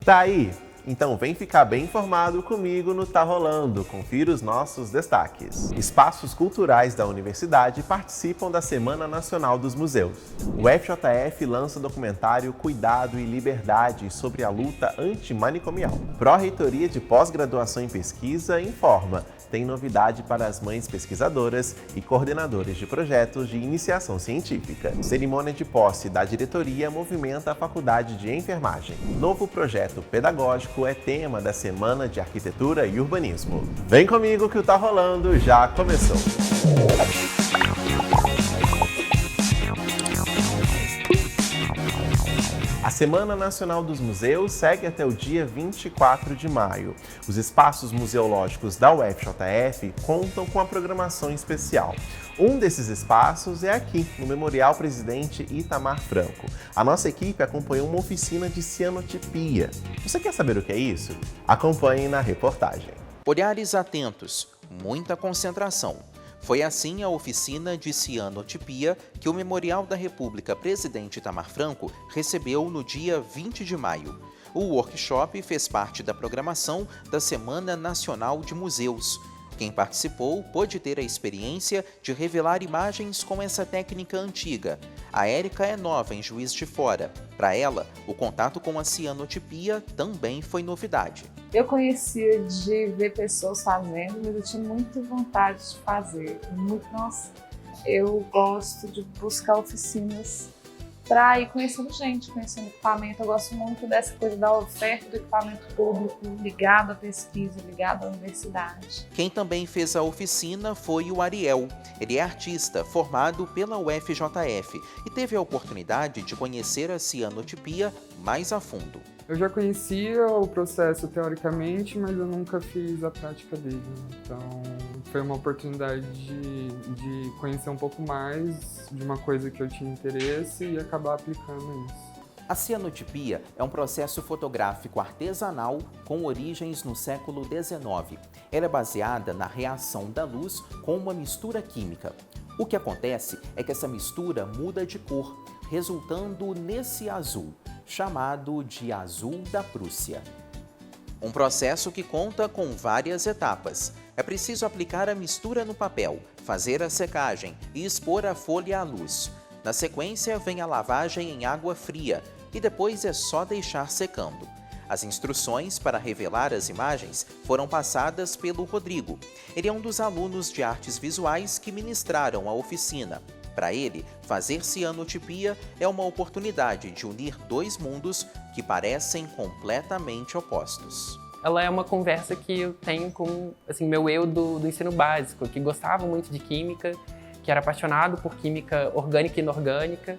Tá aí? Então vem ficar bem informado comigo no Tá Rolando. Confira os nossos destaques. Espaços culturais da universidade participam da Semana Nacional dos Museus. O FJF lança o documentário Cuidado e Liberdade sobre a luta antimanicomial. Pró-Reitoria de Pós-Graduação em Pesquisa informa: tem novidade para as mães pesquisadoras e coordenadores de projetos de iniciação científica. Cerimônia de posse da diretoria movimenta a Faculdade de Enfermagem. Novo projeto pedagógico é tema da Semana de Arquitetura e Urbanismo. Vem comigo que o Tá Rolando já começou! A Semana Nacional dos Museus segue até o dia 24 de maio. Os espaços museológicos da UFJF contam com a programação especial. Um desses espaços é aqui, no Memorial Presidente Itamar Franco. A nossa equipe acompanhou uma oficina de cianotipia. Você quer saber o que é isso? Acompanhe na reportagem. Olhares atentos, muita concentração. Foi assim a oficina de cianotipia que o Memorial da República Presidente Itamar Franco recebeu no dia 20 de maio. O workshop fez parte da programação da Semana Nacional de Museus. Quem participou pôde ter a experiência de revelar imagens com essa técnica antiga. A Érica é nova em Juiz de Fora. Para ela, o contato com a cianotipia também foi novidade. Eu conhecia de ver pessoas fazendo, mas eu tinha muita vontade de fazer. Nossa, eu gosto de buscar oficinas para ir conhecendo gente, conhecendo equipamento. Eu gosto muito dessa coisa da oferta do equipamento público ligado à pesquisa, ligado à universidade. Quem também fez a oficina foi o Ariel. Ele é artista, formado pela UFJF e teve a oportunidade de conhecer a cianotipia mais a fundo. Eu já conhecia o processo teoricamente, mas eu nunca fiz a prática dele. Então, foi uma oportunidade de conhecer um pouco mais de uma coisa que eu tinha interesse e acabar aplicando isso. A cianotipia é um processo fotográfico artesanal com origens no século XIX. Ela é baseada na reação da luz com uma mistura química. O que acontece é que essa mistura muda de cor, resultando nesse azul, chamado de azul da Prússia. Um processo que conta com várias etapas. É preciso aplicar a mistura no papel, fazer a secagem e expor a folha à luz. Na sequência, vem a lavagem em água fria e depois é só deixar secando. As instruções para revelar as imagens foram passadas pelo Rodrigo. Ele é um dos alunos de artes visuais que ministraram a oficina. Para ele, fazer cianotipia é uma oportunidade de unir dois mundos que parecem completamente opostos. Ela é uma conversa que eu tenho com meu eu do ensino básico, que gostava muito de química, que era apaixonado por química orgânica e inorgânica,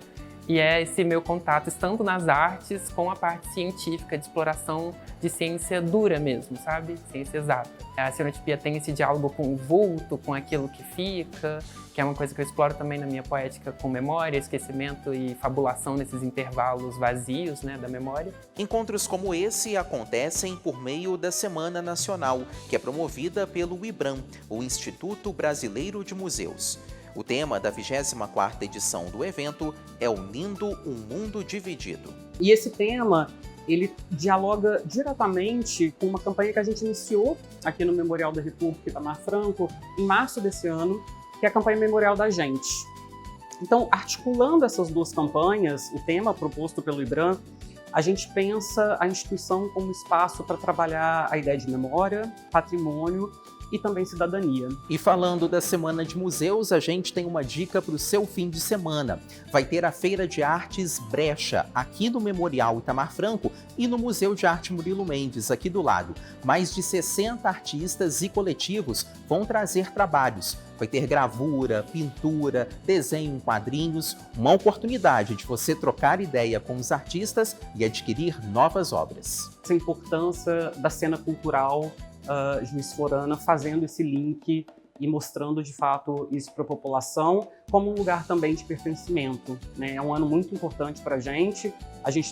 e é esse meu contato, estando nas artes, com a parte científica, de exploração de ciência dura mesmo, sabe? Ciência exata. A cianotipia tem esse diálogo com o vulto, com aquilo que fica, que é uma coisa que eu exploro também na minha poética com memória, esquecimento e fabulação nesses intervalos vazios, da memória. Encontros como esse acontecem por meio da Semana Nacional, que é promovida pelo IBRAM, o Instituto Brasileiro de Museus. O tema da 24ª edição do evento é Unindo um Mundo Dividido. E esse tema, ele dialoga diretamente com uma campanha que a gente iniciou aqui no Memorial da República Itamar Franco, em março desse ano, que é a campanha Memorial da Gente. Então, articulando essas duas campanhas, o tema proposto pelo IBRAM, a gente pensa a instituição como espaço para trabalhar a ideia de memória, patrimônio e também cidadania. E falando da Semana de Museus, a gente tem uma dica para o seu fim de semana. Vai ter a Feira de Artes Brecha, aqui no Memorial Itamar Franco e no Museu de Arte Murilo Mendes, aqui do lado. Mais de 60 artistas e coletivos vão trazer trabalhos. Vai ter gravura, pintura, desenho em quadrinhos, uma oportunidade de você trocar ideia com os artistas e adquirir novas obras. Essa importância da cena cultural juiz-forana, fazendo esse link e mostrando de fato isso para a população como um lugar também de pertencimento, né? É um ano muito importante para a gente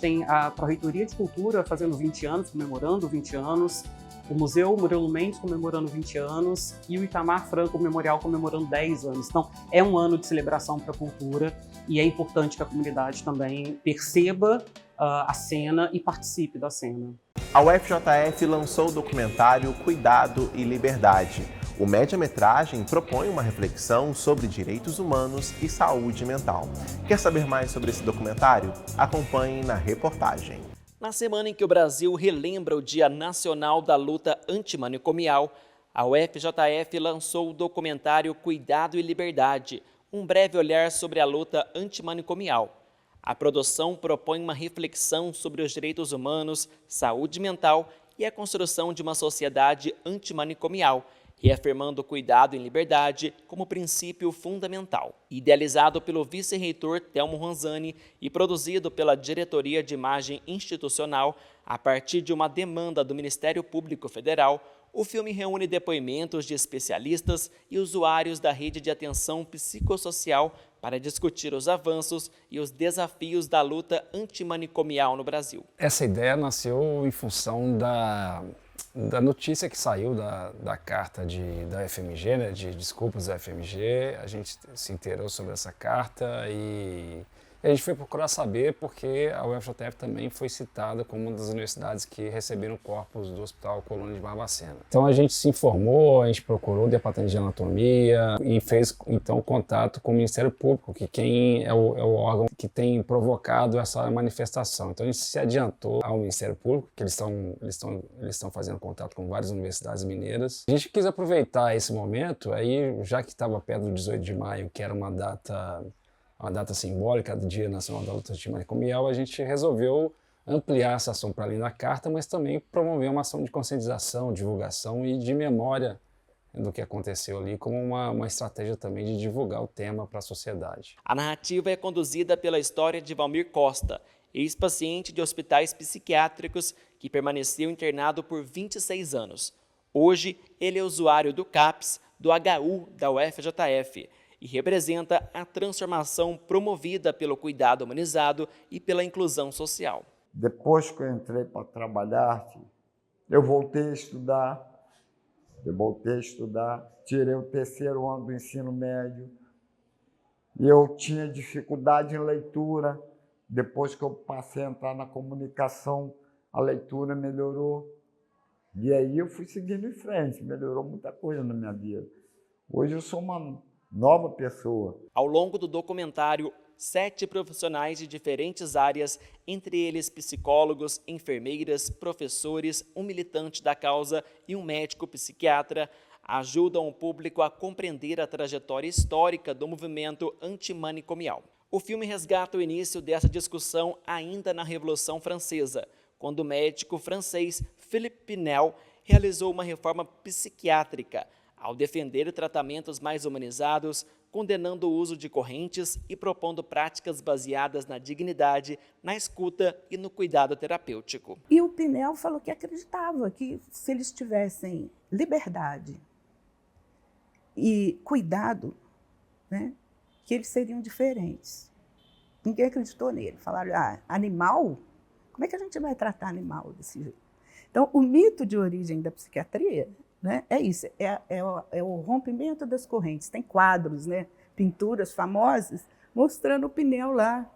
tem a Pró-Reitoria de Cultura fazendo 20 anos, comemorando 20 anos, o Museu Murilo Mendes comemorando 20 anos e o Itamar Franco Memorial comemorando 10 anos. Então é um ano de celebração para a cultura e é importante que a comunidade também perceba a cena e participe da cena. A UFJF lançou o documentário Cuidado e Liberdade. O média-metragem propõe uma reflexão sobre direitos humanos e saúde mental. Quer saber mais sobre esse documentário? Acompanhe na reportagem. Na semana em que o Brasil relembra o Dia Nacional da Luta Antimanicomial, a UFJF lançou o documentário Cuidado e Liberdade, um breve olhar sobre a luta antimanicomial. A produção propõe uma reflexão sobre os direitos humanos, saúde mental e a construção de uma sociedade antimanicomial, reafirmando o cuidado em liberdade como princípio fundamental. Idealizado pelo vice-reitor Telmo Ronzani e produzido pela Diretoria de Imagem Institucional, a partir de uma demanda do Ministério Público Federal, o filme reúne depoimentos de especialistas e usuários da rede de atenção psicossocial para discutir os avanços e os desafios da luta antimanicomial no Brasil. Essa ideia nasceu em função da notícia que saiu da carta da FMG, né, de desculpas da FMG. A gente se inteirou sobre essa carta e a gente foi procurar saber porque a UFJF também foi citada como uma das universidades que receberam corpos do Hospital Colônia de Barbacena. Então a gente se informou, a gente procurou o Departamento de Anatomia e fez então contato com o Ministério Público, que quem é o órgão que tem provocado essa manifestação. Então a gente se adiantou ao Ministério Público, que eles estão fazendo contato com várias universidades mineiras. A gente quis aproveitar esse momento, aí já que estava perto do 18 de maio, que era uma data simbólica do Dia Nacional da Luta Antimanicomial, a gente resolveu ampliar essa ação para além da carta, mas também promover uma ação de conscientização, divulgação e de memória do que aconteceu ali, como uma estratégia também de divulgar o tema para a sociedade. A narrativa é conduzida pela história de Valmir Costa, ex-paciente de hospitais psiquiátricos que permaneceu internado por 26 anos. Hoje, ele é usuário do CAPS, do HU da UFJF, e representa a transformação promovida pelo cuidado humanizado e pela inclusão social. Depois que eu entrei para trabalhar, eu voltei a estudar, tirei o 3º ano do ensino médio, e eu tinha dificuldade em leitura. Depois que eu passei a entrar na comunicação, a leitura melhorou, e aí eu fui seguindo em frente, melhorou muita coisa na minha vida. Hoje eu sou uma nova pessoa. Ao longo do documentário, 7 profissionais de diferentes áreas, entre eles psicólogos, enfermeiras, professores, um militante da causa e um médico psiquiatra, ajudam o público a compreender a trajetória histórica do movimento antimanicomial. O filme resgata o início dessa discussão ainda na Revolução Francesa, quando o médico francês Philippe Pinel realizou uma reforma psiquiátrica, ao defender tratamentos mais humanizados, condenando o uso de correntes e propondo práticas baseadas na dignidade, na escuta e no cuidado terapêutico. E o Pinel falou que acreditava que se eles tivessem liberdade e cuidado, né, que eles seriam diferentes. Ninguém acreditou nele. Falaram, animal? Como é que a gente vai tratar animal desse jeito? Então, o mito de origem da psiquiatria, né, é isso, é o rompimento das correntes. Tem quadros, né, pinturas famosas, mostrando o Pinel lá,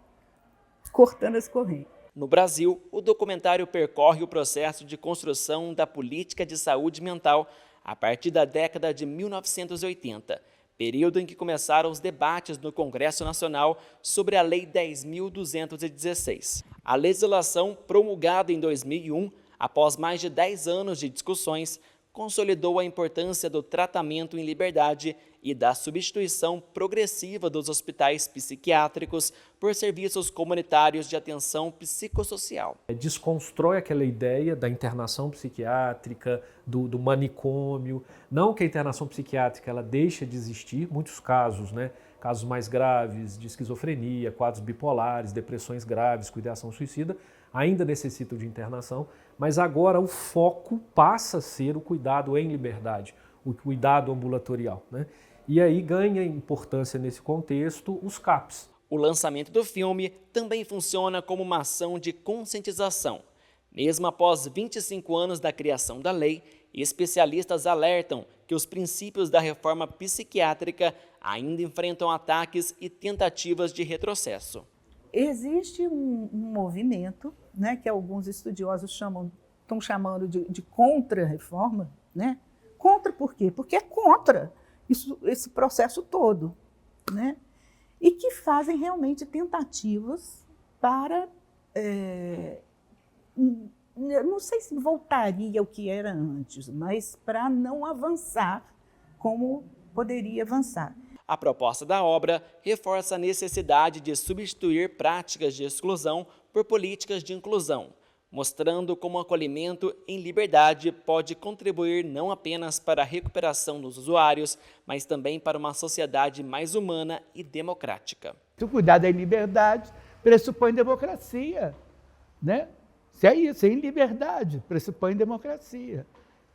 cortando as correntes. No Brasil, o documentário percorre o processo de construção da política de saúde mental a partir da década de 1980, período em que começaram os debates no Congresso Nacional sobre a Lei 10.216. A legislação, promulgada em 2001, após mais de 10 anos de discussões, consolidou a importância do tratamento em liberdade e da substituição progressiva dos hospitais psiquiátricos por serviços comunitários de atenção psicossocial. Desconstrói aquela ideia da internação psiquiátrica, do manicômio. Não que a internação psiquiátrica ela deixa de existir, muitos casos, né? Casos mais graves de esquizofrenia, quadros bipolares, depressões graves, com ideação suicida, ainda necessitam de internação, mas agora o foco passa a ser o cuidado em liberdade, o cuidado ambulatorial, né? E aí ganha importância nesse contexto os CAPs. O lançamento do filme também funciona como uma ação de conscientização. Mesmo após 25 anos da criação da lei, especialistas alertam que os princípios da reforma psiquiátrica ainda enfrentam ataques e tentativas de retrocesso. Existe um movimento, né, que alguns estudiosos chamam estão chamando de contra-reforma, né? Contra por quê? Porque é contra esse processo todo, né? E que fazem realmente tentativas para, não sei se voltaria ao que era antes, mas para não avançar como poderia avançar. A proposta da obra reforça a necessidade de substituir práticas de exclusão por políticas de inclusão, mostrando como o acolhimento em liberdade pode contribuir não apenas para a recuperação dos usuários, mas também para uma sociedade mais humana e democrática. O cuidado em liberdade pressupõe democracia, né? Se é isso, em liberdade pressupõe democracia.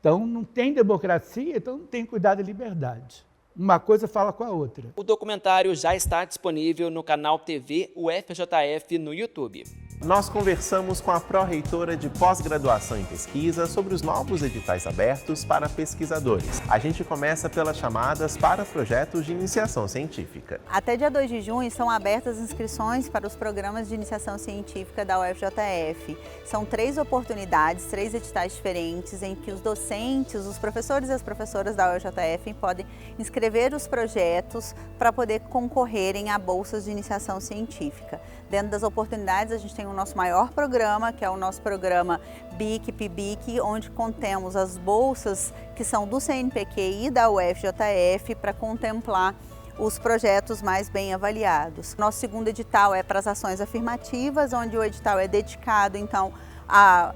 Então, não tem democracia, então não tem cuidado em liberdade. Uma coisa fala com a outra. O documentário já está disponível no canal TV UFJF no YouTube. Nós conversamos com a pró-reitora de pós-graduação em pesquisa sobre os novos editais abertos para pesquisadores. A gente começa pelas chamadas para projetos de iniciação científica. Até dia 2 de junho são abertas inscrições para os programas de iniciação científica da UFJF. São 3 oportunidades, 3 editais diferentes em que os docentes, os professores e as professoras da UFJF podem inscrever os projetos para poder concorrerem a bolsas de iniciação científica. Dentro das oportunidades, a gente tem o nosso maior programa, que é o nosso programa BIC-PIBIC, onde contemos as bolsas que são do CNPq e da UFJF para contemplar os projetos mais bem avaliados. Nosso segundo edital é para as ações afirmativas, onde o edital é dedicado, então, a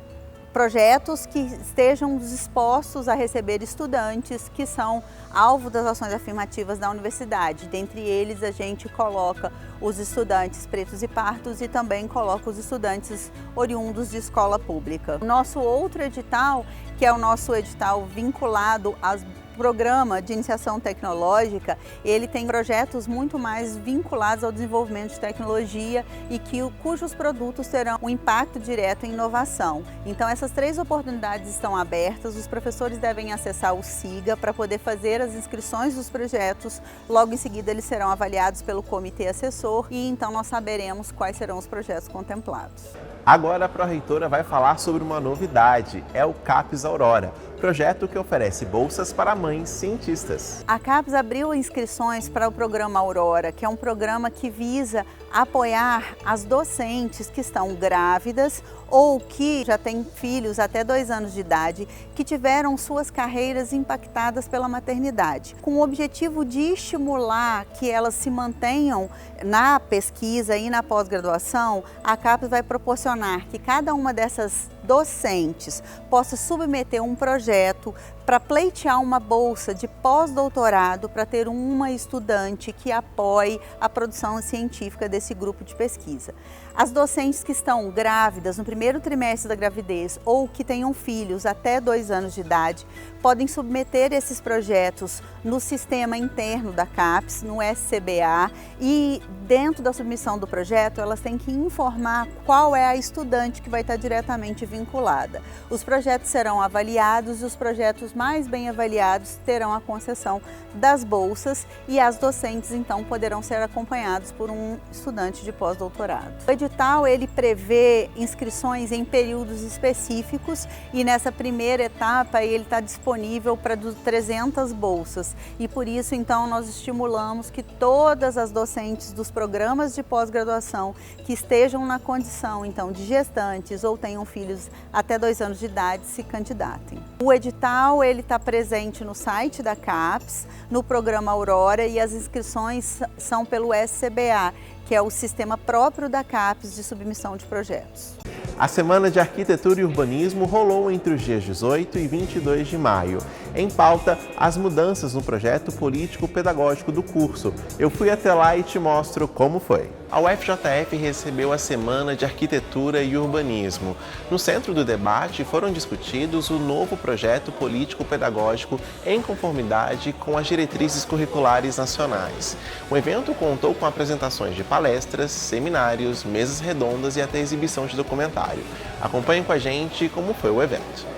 projetos que estejam dispostos a receber estudantes que são alvo das ações afirmativas da universidade. Dentre eles, a gente coloca os estudantes pretos e pardos e também coloca os estudantes oriundos de escola pública. O nosso outro edital, que é o nosso edital vinculado às programa de iniciação tecnológica, ele tem projetos muito mais vinculados ao desenvolvimento de tecnologia e cujos produtos terão um impacto direto em inovação. Então, essas 3 oportunidades estão abertas, os professores devem acessar o SIGA para poder fazer as inscrições dos projetos, logo em seguida eles serão avaliados pelo comitê assessor e então nós saberemos quais serão os projetos contemplados. Agora a pró-reitora vai falar sobre uma novidade, é o CAPES Aurora, projeto que oferece bolsas para mães cientistas. A CAPES abriu inscrições para o programa Aurora, que é um programa que visa apoiar as docentes que estão grávidas ou que já têm filhos até 2 anos de idade, que tiveram suas carreiras impactadas pela maternidade, com o objetivo de estimular que elas se mantenham na pesquisa e na pós-graduação. A CAPES vai proporcionar que cada uma dessas docentes possa submeter um projeto para pleitear uma bolsa de pós-doutorado para ter uma estudante que apoie a produção científica desse grupo de pesquisa. As docentes que estão grávidas no primeiro trimestre da gravidez ou que tenham filhos até 2 anos de idade podem submeter esses projetos no sistema interno da CAPES, no SCBA, e dentro da submissão do projeto elas têm que informar qual é a estudante que vai estar diretamente vinculada. Os projetos serão avaliados e os projetos mais bem avaliados terão a concessão das bolsas e as docentes então poderão ser acompanhados por um estudante de pós-doutorado. O edital ele prevê inscrições em períodos específicos e nessa primeira etapa ele está disponível para 300 bolsas e por isso então nós estimulamos que todas as docentes dos programas de pós-graduação que estejam na condição então de gestantes ou tenham filhos até 2 anos de idade se candidatem. O edital ele está presente no site da CAPES, no programa Aurora e as inscrições são pelo SCBA, que é o sistema próprio da CAPES de submissão de projetos. A Semana de Arquitetura e Urbanismo rolou entre os dias 18 e 22 de maio. Em pauta, as mudanças no projeto político-pedagógico do curso. Eu fui até lá e te mostro como foi. A UFJF recebeu a Semana de Arquitetura e Urbanismo. No centro do debate foram discutidos o novo projeto político-pedagógico em conformidade com as diretrizes curriculares nacionais. O evento contou com apresentações de palestras, seminários, mesas redondas e até exibição de documentário. Acompanhe com a gente como foi o evento.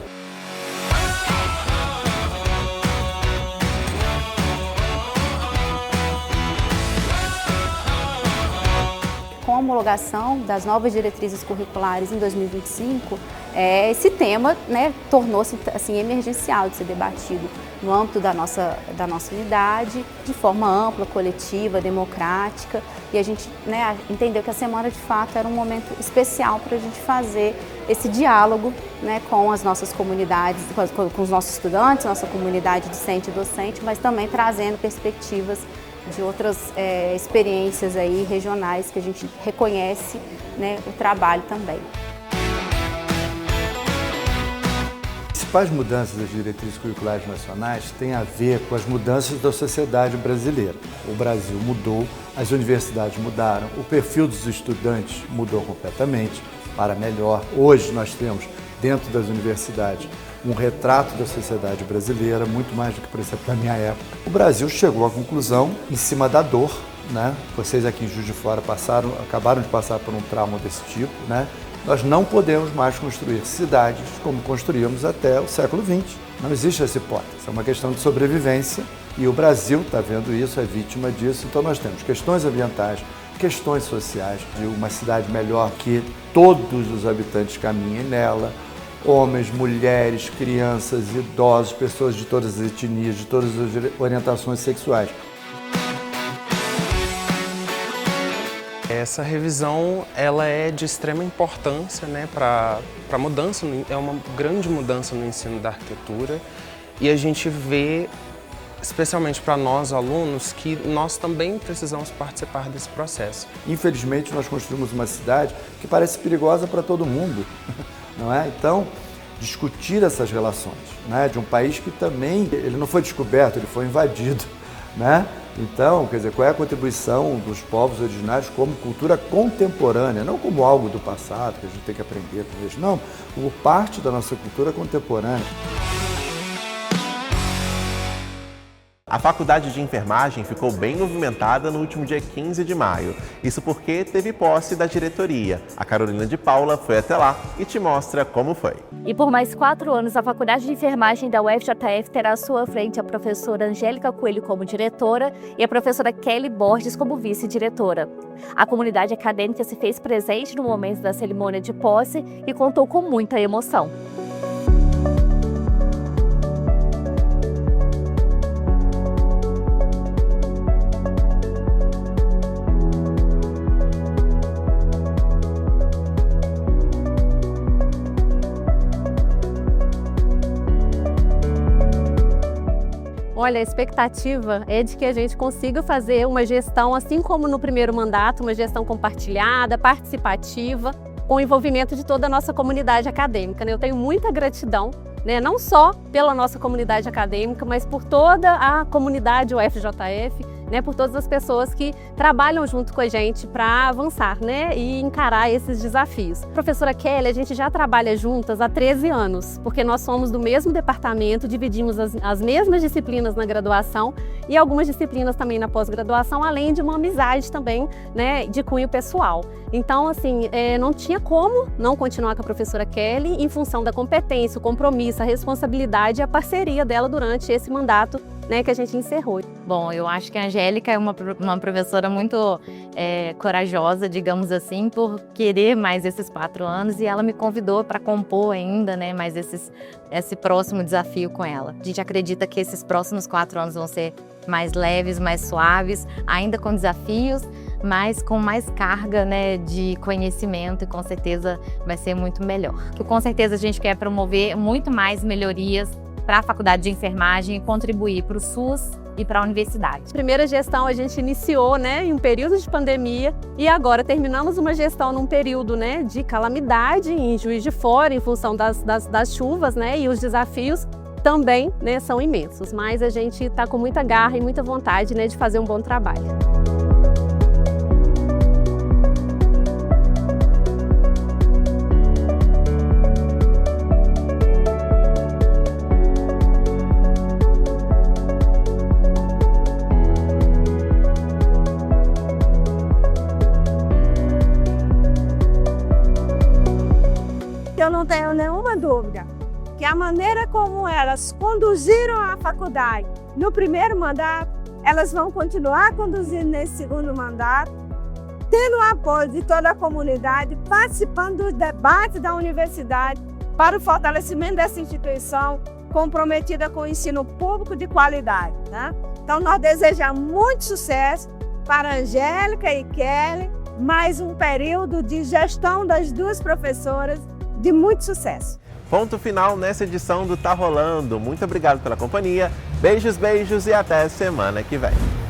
Com a homologação das novas diretrizes curriculares em 2025, esse tema, né, tornou-se assim, emergencial de ser debatido no âmbito da nossa unidade, de forma ampla, coletiva, democrática, e a gente, né, entendeu que a semana de fato era um momento especial para a gente fazer esse diálogo, né, com as nossas comunidades, com os nossos estudantes, nossa comunidade discente e docente, mas também trazendo perspectivas de outras experiências aí regionais que a gente reconhece, né, o trabalho também. As principais mudanças das diretrizes curriculares nacionais têm a ver com as mudanças da sociedade brasileira. O Brasil mudou, as universidades mudaram, o perfil dos estudantes mudou completamente para melhor. Hoje nós temos, dentro das universidades, um retrato da sociedade brasileira, muito mais do que, por exemplo, na minha época. O Brasil chegou à conclusão, em cima da dor, né? Vocês aqui em Juiz de Fora acabaram de passar por um trauma desse tipo, né? Nós não podemos mais construir cidades como construíamos até o século XX. Não existe essa hipótese, é uma questão de sobrevivência e o Brasil está vendo isso, é vítima disso. Então nós temos questões ambientais, questões sociais, de uma cidade melhor que todos os habitantes caminhem nela, homens, mulheres, crianças, idosos, pessoas de todas as etnias, de todas as orientações sexuais. Essa revisão ela é de extrema importância, né, para a mudança, é uma grande mudança no ensino da arquitetura e a gente vê, especialmente para nós alunos, que nós também precisamos participar desse processo. Infelizmente nós construímos uma cidade que parece perigosa para todo mundo, não é? Então, discutir essas relações, né, de um país que também, ele não foi descoberto, ele foi invadido, né? Então, quer dizer, qual é a contribuição dos povos originários como cultura contemporânea, não como algo do passado que a gente tem que aprender com eles, não, como parte da nossa cultura contemporânea. A Faculdade de Enfermagem ficou bem movimentada no último dia 15 de maio. Isso porque teve posse da diretoria. A Carolina de Paula foi até lá e te mostra como foi. E por mais 4 anos, a Faculdade de Enfermagem da UFJF terá à sua frente a professora Angélica Coelho como diretora e a professora Kelly Borges como vice-diretora. A comunidade acadêmica se fez presente no momento da cerimônia de posse e contou com muita emoção. Olha, a expectativa é de que a gente consiga fazer uma gestão, assim como no primeiro mandato, uma gestão compartilhada, participativa, com o envolvimento de toda a nossa comunidade acadêmica, né? Eu tenho muita gratidão, né, não só pela nossa comunidade acadêmica, mas por toda a comunidade UFJF, né, por todas as pessoas que trabalham junto com a gente para avançar, né, e encarar esses desafios. Professora Kelly, a gente já trabalha juntas há 13 anos, porque nós somos do mesmo departamento, dividimos as mesmas disciplinas na graduação e algumas disciplinas também na pós-graduação, além de uma amizade também, né, de cunho pessoal. Então, assim, não tinha como não continuar com a professora Kelly em função da competência, o compromisso, a responsabilidade e a parceria dela durante esse mandato, né, que a gente encerrou. Bom, eu acho que a Angélica é uma professora muito corajosa, digamos assim, por querer mais esses 4 anos e ela me convidou para compor ainda, né, mais esse próximo desafio com ela. A gente acredita que esses próximos 4 anos vão ser mais leves, mais suaves, ainda com desafios, mas com mais carga, né, de conhecimento e com certeza vai ser muito melhor. Com certeza a gente quer promover muito mais melhorias para a Faculdade de Enfermagem e contribuir para o SUS e para a universidade. Primeira gestão a gente iniciou, né, em um período de pandemia e agora terminamos uma gestão num período, né, de calamidade em Juiz de Fora, em função das chuvas, né, e os desafios também, né, são imensos, mas a gente está com muita garra e muita vontade, né, de fazer um bom trabalho. Eu não tenho nenhuma dúvida que a maneira como elas conduziram a faculdade no primeiro mandato, elas vão continuar conduzindo nesse segundo mandato, tendo o apoio de toda a comunidade, participando dos debates da universidade para o fortalecimento dessa instituição comprometida com o ensino público de qualidade. Tá? Então, nós desejamos muito sucesso para Angélica e Kelly, mais um período de gestão das duas professoras de muito sucesso. Ponto final nessa edição do Tá Rolando. Muito obrigado pela companhia. Beijos, beijos e até semana que vem.